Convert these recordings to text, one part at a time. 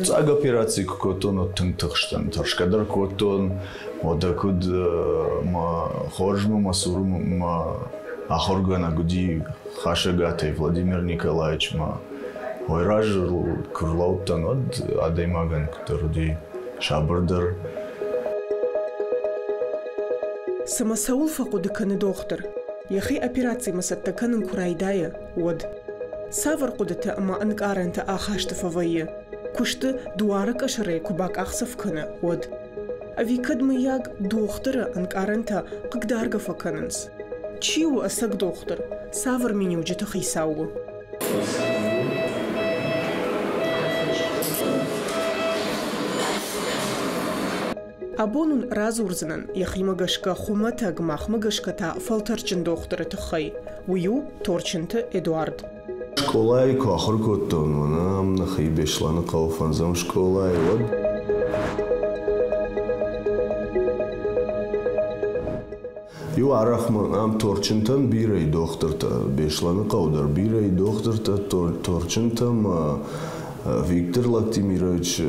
цаг операции какой-то тынтыгштан торшкадар какой-то одаkud хоржма масурма ахоргана гуди хашагатей Владимир Николаевич ма ойраж курлаутан од адаймаган кутарди шабырдар Самасаул факуды каны доктор яхи операции масатта канын курайдая од Савар кудыты ама анкаранта ахашты фавайы кушты дуарак ашары кубак ахсав каны од Авикадмы яг доктора анкаранта кыгдарга факанынс Чиу асак доктор Савар меню джита хисаугу Абонун разурзанан яхимагашка хуматаг махмагашката фалтарчин доктора тахай Ую торчинта Эдуард Школай кахыр коттон манам нахи бешланы кауфанзам школай од Ю арахман ам торчинтан бирей докторта бешланы каудар бирей докторта торчинтам Виктор Лактимирович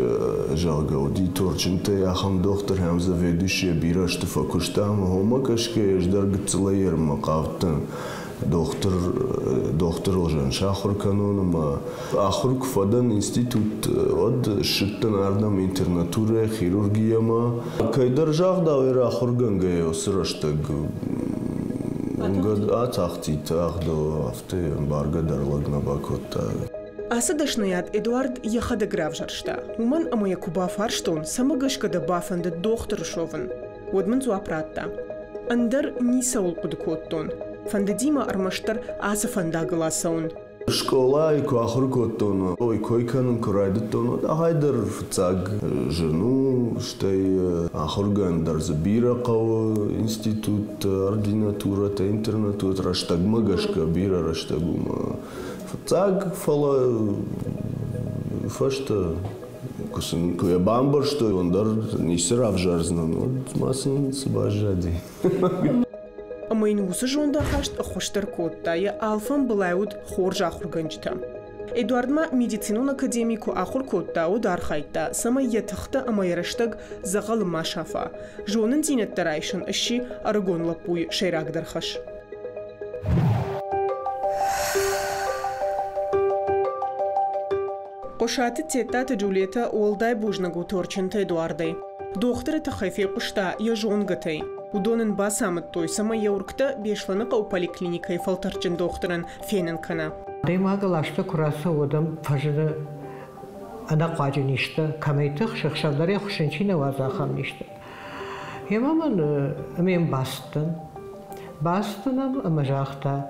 Жалгауди торчинта яхам доктор хам заведующий бира что факуштам хомакашке ждаргцлаер макавтан доктор Олжан Шахур каноном ахур кфадан институт од шиттан ардам интернатура хирургия ма кайдар жагда ера ахурганга осраштаг унгад атахти тагдо афте баргадар лагна бакотта Асадашнаят Эдуард яхада гравжаршта. Уман амая куба фарштон самагашкада бафанда доктор шован. Одман зуапратта. Андар нисаул кудкоттон. Фандадима армаштар аса фандагыласаун. Школа и кахур коттон. Ой койканын курайдыттон. Ахайдар цаг жену штай ахургандар забира кау институт ординатура та интернатура раштагмагашка бира раштагума. Так фала фашта кусын куя бамбар что он дар не сырав жарзнан вот масын сбажади Амайнусы жонда хашт хоштар котта я алфан блауд хоржа хурганчта Эдуардма медицинун академику ахур котта удар хайта сама ятахта амайраштаг загал машафа жонын зинеттарайшын ащи аргон лапуй шейрагдар хаш Qошаты тетата Джулиета олдай бужнагу торчинта Эдуардай. Дохтары тахайфи qошта я жонгатay. Удонын басамыт той сама яуркта бешланы қау поликлиникай фалтарчин дохтырын фенен кана. Даймагалашта курасы одам фажыны ана қажы ништа, камайтық шықшалдары құшынчина вазахам ништа. Емамын мен бастынам ама жақта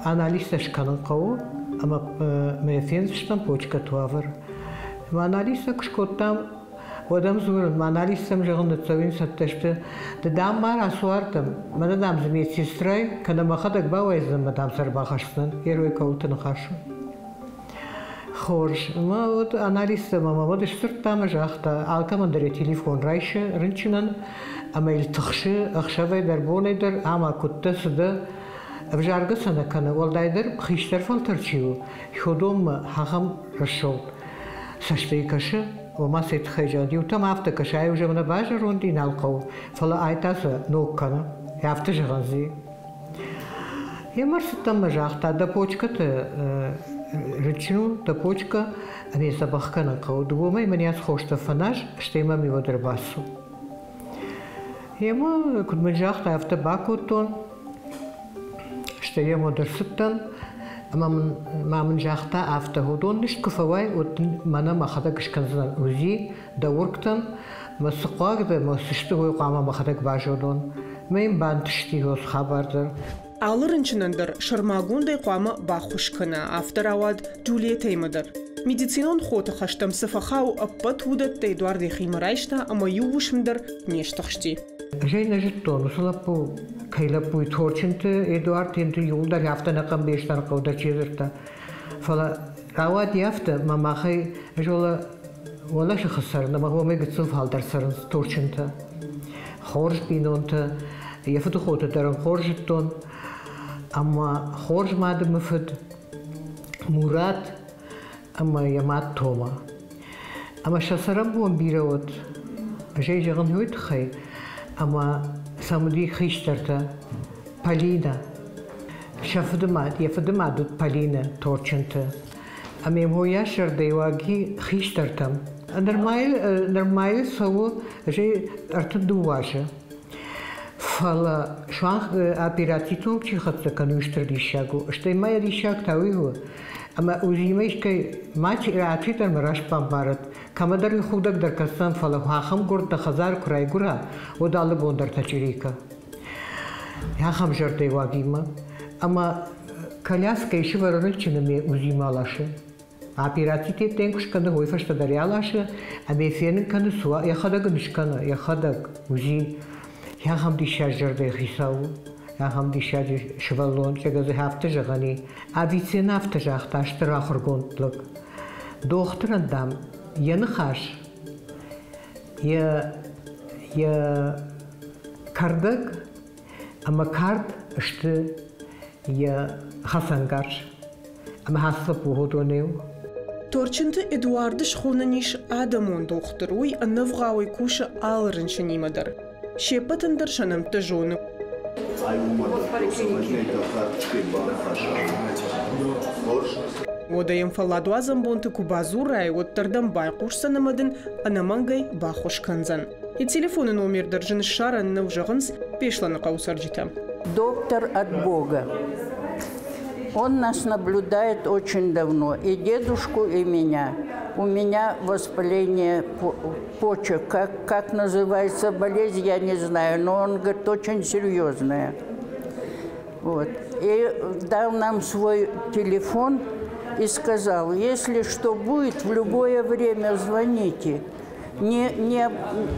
анализ ашқанын қау, ама мефензштам почка туавар. Анализа кшкоттам одам зурын, анализам жағын цавин сатташты. Дадам мар асуартам, мадам медсестрой, когда махадак бауайзам мадам сарбахашсан, ерой каутын хашу. Хорш, ма вот анализа мама вот штуртам жақта, алкамандыре телефон райшы, рынчынан, ама илтықшы, ақшавай дарбонайдар, ама кутта сыды, Вжарга санакана волдайдер хиштер фалтарчиу. Ходом хахам расшел. Саштейкаши, омасет хайжади. Утам автокашай уже на баже ронди налков. Фала айтаса ноккана. Автожагази. Я марситам мажахта да почката речну да почка ами забахкана кау. Думай меня схошта фанаж, штема ми водербасу. Ема кудмажахта автобакутон. Штея модерсыттан, мамын жақта автоходон ништ куфавай, оттын мана махада кышканзан узи, даурктан, масықуагда, масышты ғой қама махадак бажодон. Мен бантышти гос хабардар. Алырынчынандар шармагундай қама бахушкана, автор ауад Джулиета имадар. Медицинон хота хаштам сафахау аппат худат Эдуард Химарайшта, ама ювушмдар нештахшти. Жайна життон, усалапу кайлапу торчинты Эдуард енті юлдар яфтана қамбештан қаудар чезірті. Фала ауад яфты мамахай жола ола шықысарына, мағомай гітсін фалдар сарын торчинты. Хорж бинонты, яфыты хоты дарын хорж життон, ама хорж мады мүфід Мурат, ама ямат Тома. Ama şasarım bu birot. Şey jağın hüt xay. Ama samudi xişterta Palina. Yafıdıma dut Palina torçuntı. Ama hem yaşar deyvagi xiştertam. Normal savu şey artık duvaşı. Fala şu an operasyonu çıkarttı kanuştur dişagu. İşte maya dişak tavuğu. Ama uzaymış ki maç rahatlıkla maraş pambarat. Kamadar yuhudak derkastan fala haham gurda hazar kuray gura. O dalı bondar taçirika. Haham jarte vagima. Ama kalyaska işi var onun için mi uzayma alışı. Operasyonu tenkuş kanı hoyfaşta daryalışı. Ama efendim kanı suğa yakhadak nişkanı yakhadak uzay. Ya ham dişarjör de hisav, ya ham dişarjör şvalon, çegazı hafta jagani, avitsen hafta jagta ştrahır gondluk. Doktorandam yanı xaş, ya kardak, ama kard işte ya hasangar, ama hasta puhodonev. Torçıntı Eduardış xonaniş Adamon doktor, uy anavgawi kuşa alırınşanimadar. Şepatındır şanım tejonu. Odayım faladu azambontu kubazurray ottardam bayquş sanamadın anamangay baxuş kanzan. И телефонный номер держин шаран на вжаганс пешла на каусарджита. Доктор от Бога. Он нас наблюдает очень давно, и дедушку, и меня. У меня воспаление почек, как называется болезнь, я не знаю, но он говорит, очень серьезная. Вот. И дал нам свой телефон и сказал, если что будет, в любое время звоните. Не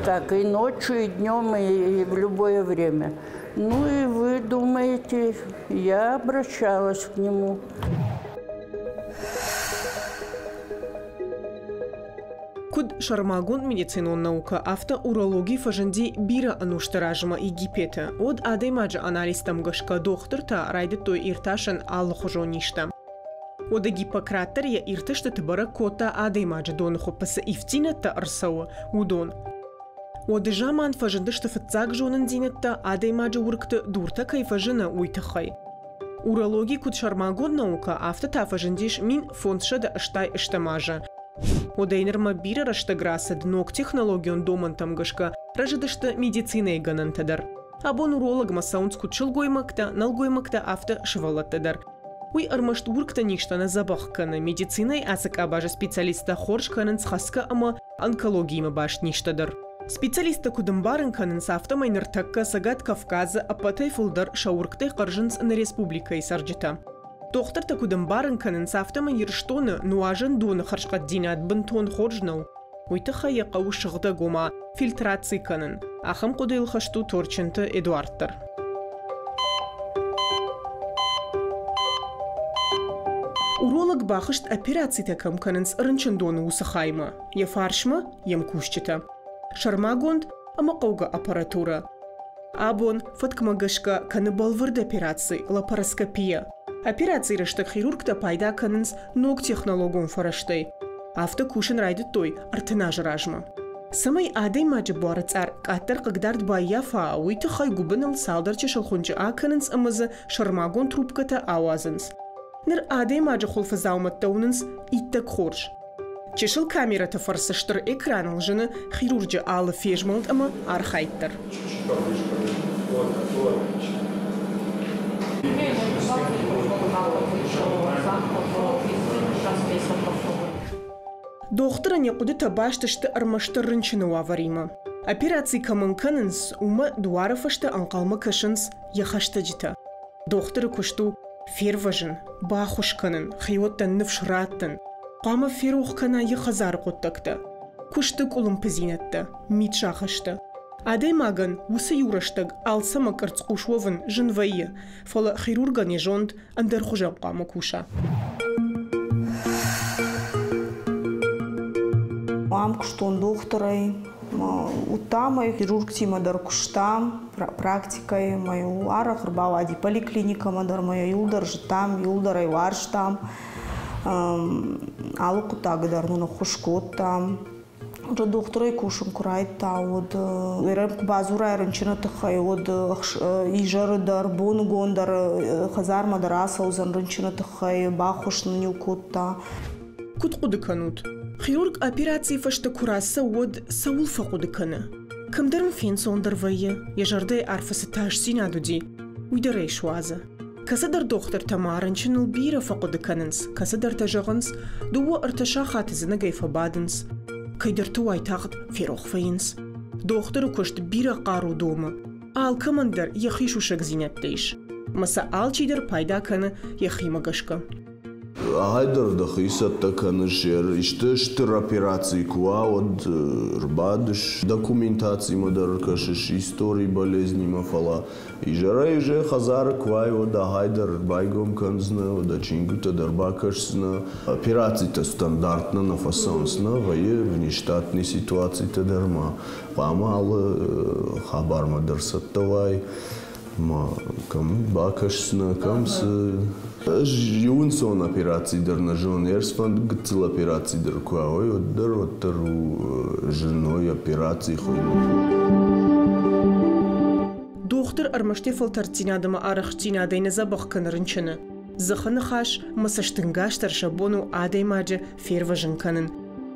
как и ночью, и днем, и в любое время. Ну и вы думаете, я обращалась к нему. Куд шармагун медицинон наука авто урологии фажанди бира ануштаражма Египета. Од адемаджа аналистам гашка доктор та райды той ирташан аллахужоништа. Ода Гиппократер я ирташта табара кота адемаджа донху паса ифтинатта арсау удон. Ода жаман фажандышта фатцак жонан динатта адемаджа уркта дурта кайфажана уйтахай. Урологии куд шармагун наука авто та фажандиш мин фондшада аштай аштамажа. Одайнерма бира раштаграсад ног технологион домантам гашка ражадашта медицинай ганантадар. Абон уролог масаунску чылгоймакта налгоймакта авто швалаттадар. Уй армашт уркта ништана забахкана медицинай асак абажа специалиста хоршканан схаска ама онкологийма баш ништадар. Специалиста кудамбарын канан сафта майнартакка сагат Кавказа апатай фулдар шаурктай қаржынс на республикай сарджита. Доктор такудам барын канын сафтама ерштоны нуажын доны харшқат динат бынтон хоржнау. Уйтыха яқау шығда гома фильтраций канын. Ахам қодейл хашту торчынты Эдуардтар. Уролог бахышт операций такам канынс рынчын доны усахайма. Я фаршма, ем кушчита. Шармагонд, ама қауга аппаратура. Абон фаткмагашка каны балвырд операций, лапароскопия. Операции раштак хирургта пайда канынс ног технологон фараштай. Авто кушын райды той, артынаж ражма. Самай адей маджы буарацар, каттар қагдард байяфа, уйты хай губыныл салдарчы шалхунчы аканынс амазы шармагон трубката ауазынс. Ныр адей маджы холфазауматтаунынс иттак хорж. Чешыл камерата фарсаштыр экран лжыны хирурджы алы фежмалд ама архайттар. Доктора некуды табаштышты армашты рынчыны аварима. Операции каманканынс ума дуарафашты анқалма кашынс яхашты жита. Докторы кушту ферважын, бахушканын, хайоттан нывшраттын. Қама ферухкана яхазар қоттакта. Куштык улым пызинатта, мит шахашты. Адей маган усы юраштаг алсама карцкушвовын жынвайы. Фала хирурган ежонд андархужам қама куша. Am куштон докторой, утамай хирург тимадар куштам, практикой мою арах рбавади поликлиника мадар моя юлдар житам, юлдарай варштам, алукутагдар муна хушкоттам, Уже докторой кушам курайт та вот эрем базура эренчина тхай вот ижар дар бон гондар хазарма дараса узан ренчина тхай бахуш нюкута. Кут قدكنوت خيرورك операции فشت كراسة ود سول فقدكنا كم درم فين صندر ويا يجردي عارفة 16 سنة دودي ويدري شوازة كسدر دكتور تمارنشن البيرة فقدكننس كسدر تجغنس دو ارتشاخات زنقي فبادنس كيدر تواي تاخد في روخ فينس دكتور كشت بيرة قارو دوما آل كمندر يخيشو شك زينت ديش مسا آل چيدر پايدا كنا يخي مغشكا Хайдер да хисата канашер иште штыр операции куа от рбадыш документации мадаркашыш истории болезни мафала и жара же хазар куа от да хайдер байгом канзна да чингута дарбакашсна операции-то стандартна на фасонсна вае внештатной ситуации-то дарма памал хабар мадарсаттавай ма кам бакашсна камс Юнсон операции дар на жон ерсфанд гцил операции дар куаой отдар оттару женой операции хуйну. Доктор армаште фалтарцинадама арахчинадайна забахкан рынчыны. Заханы хаш масаштынгаш таршабону адай маджа ферважын канын.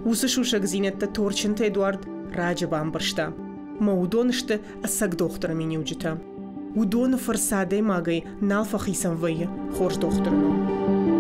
Усы шушак зинетта торчынта Эдуард раджа бамбаршта. Маудонышты асак доктора мені уджита. Удона фарсадай магай налфа хисам вайя, хорш докторну.